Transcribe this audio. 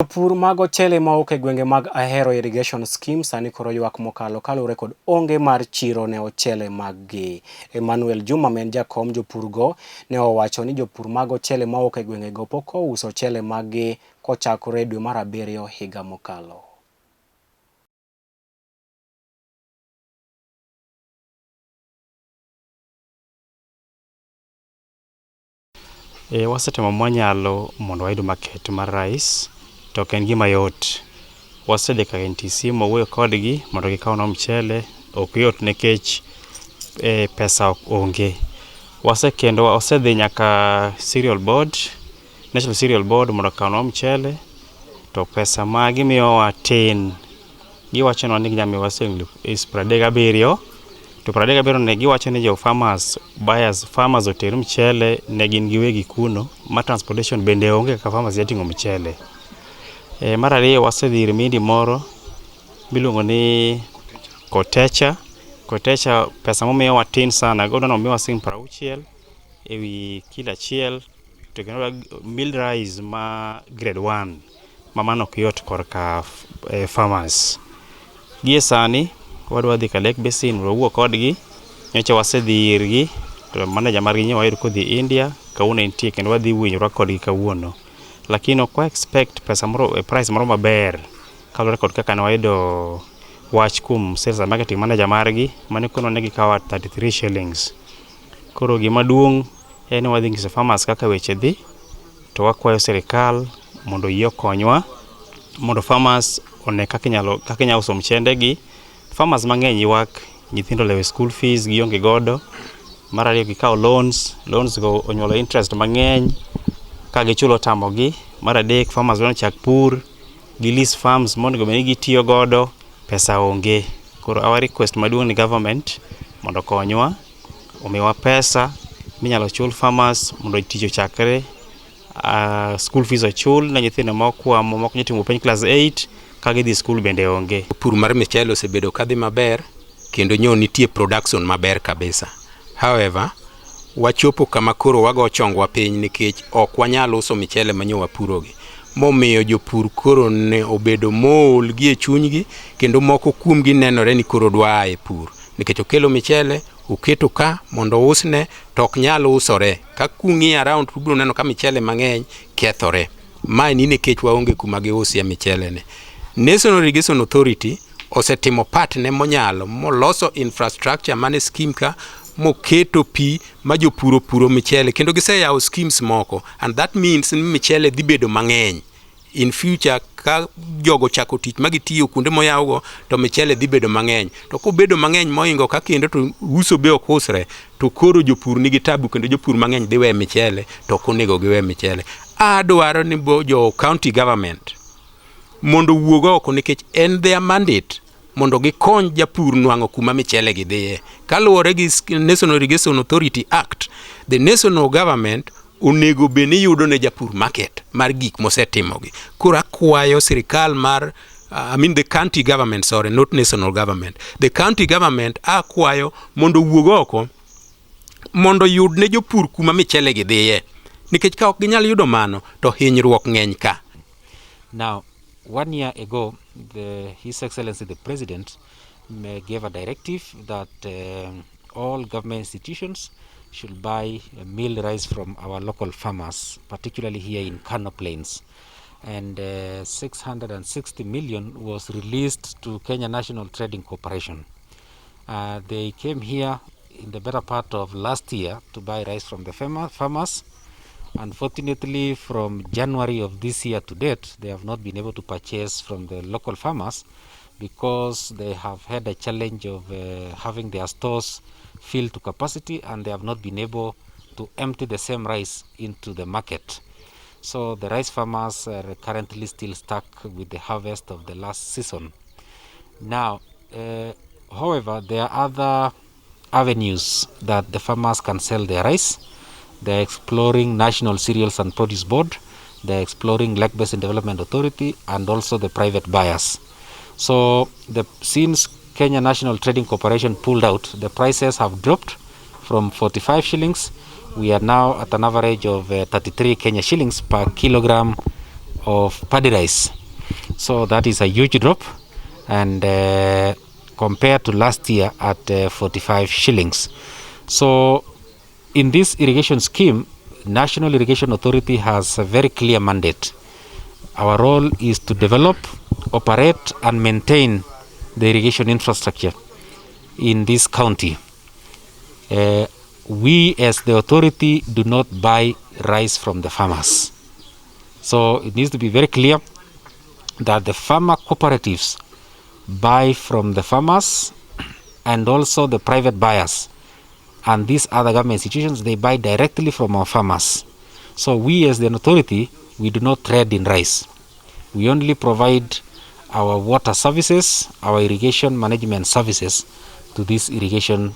Jopur mag ochele mawuok e gwenge mag Ahero Irrigation Scheme sani koro ywak mokalo kalure kod onge mar chiro ne ochele mag-gi. Emmanuel Juma ma en jakom jopurgo ne owacho ni jopur mag ochele mawuok e gwengego pok ouso ochele mag-gi kochakore dwe mar abiriyo higa mokalo. Wasetemo mwanyalo mondo wayud market mar rice, to ok en gima yot. Wasedhi ka NTC mawuoyo kodgi mondo gikawnwa mchele, ok yot nikech pesa onge. Wasedhi nyaka cereal board, National Cereal Board mondo okawnwa mchele, to pesa ma gimiyowa tin. Giwachonwa ni ginyamiyowa siling 37, to 37 ne giwacho ni jo farmers oter mchele ne gin giwegi kuno, ma transportation bende onge kaka farmers yating'o mchele. Mar ariyo wasedhi ir mindi moro miluongo ni Kotecha. Pesa momiyowa tin sana, godo nomiyowa siling 60 ewi kilo achiel, to kendo milled rice ma grade 1 ma mano ok yot korka farmers. Gie sani wadwa dhi ka Lake Basin mondo wawuo kodgi, nyocha wasedhi irgi, to manager margi nyo wayudo kodhi India, kawuono entie kendo wadhi winjora kodgi kawuono. Lakini ok wa expect price moro maber kalure kod kaka ne wayudo wach kuom sales and marketing manager margi mane kono ne gikawa 33 shillings. Koro gima duong' en ni wadhi nyiso farmers kaka weche dhi, to wakwayo sirikal mondo yie okonywa mondo farmers one kaka inyalo uso mchendegi. Farmers mang'eny ywak, nyithindo lewe school fees gionge godo. Mar ariyo gikawo loans go onyuolo interest mang'eny ka gichulo tamogi. Mar adek farmers dwaro chak pur gi lease farms mondo bende gitiyo godo, pesa onge. Koro our request maduong' ni government mondo konywa, omiwa pesa minyalo chul farmers mondo tich ochakre, school fees ochul ne nyithindo mokwamo mok nyatimo penj class 8 ka gidhi school bende onge. Pur mar mchele osebedo kadhi maber kendo nyo nitie production maber kabisa. However, wachopo kama koro wago chongwa piny nikech ok wanyal uso michele manyo wapurogi. Momiyo jopur koro ne obedo mool gi e chunygi, kendo moko kuomgi nenore ni koro dwa e pur nikech okelo michele oketo ka mondo usne, to ok nyal usore. Ka kung'i around ubro neno ka michele mang'eny kethore. Mae ni nikech waonge kuma giusie michele ne. National Irrigation Authority osetimo part ne monyalo, moloso infrastructure mane scheme ka, moketo pi ma jopur puro michele, kendo giseyawo schemes moko, and that means ni michele dhi bedo mang'eny in future. Ka jogo chako tich magitiyo kuonde moyawgo, to michele dhi bedo mang'eny. To kobedo mang'eny moingo ka kendo to uso be ok usre, to koro jopur nigi tabu, kendo jopur mang'eny dhi we michele, to ok onego giwe michele. Adwaro ni jo county government mondo wuog oko nikech en their mandate mondo gikony japur nwang'o kuma michele gi dhiye. Kaluwore gi National Irrigation Authority Act, the national government onego be ni yudo ne japur market mar gik mosetimogi. Koro akwayo sirikal mar the county government, sorry, not national government. The county government akwayo mondo wuog oko mondo yud ne jopur kuma michele gi dhiye, nikech ka ok ginyal yudo mano to hinyruok ng'eny ka. Now, 1 year ago, His Excellency the President gave a directive that all government institutions should buy milled rice from our local farmers, particularly here in Kano Plains. And 660 million was released to Kenya National Trading Corporation. They came here in the better part of last year to buy rice from the farmers. Unfortunately, from January of this year to date, they have not been able to purchase from the local farmers because they have had a challenge of having their stores filled to capacity, and they have not been able to empty the same rice into the market. So the rice farmers are currently still stuck with the harvest of the last season. Now, however, there are other avenues that the farmers can sell their rice. They're exploring National Cereals and Produce Board, they're exploring Lake Basin Development Authority, and also the private buyers. So since Kenya National Trading Corporation pulled out, the prices have dropped from 45 shillings. We are now at an average of 33 Kenya shillings per kilogram of paddy rice. So that is a huge drop, and compared to last year at 45 shillings. So in this irrigation scheme, National Irrigation Authority has a very clear mandate. Our role is to develop, operate, and maintain the irrigation infrastructure in this county. We as the authority do not buy rice from the farmers. So it needs to be very clear that the farmer cooperatives buy from the farmers and also the private buyers. And these other government institutions, they buy directly from our farmers. So we as the authority, we do not trade in rice. We only provide our water services, our irrigation management services to this irrigation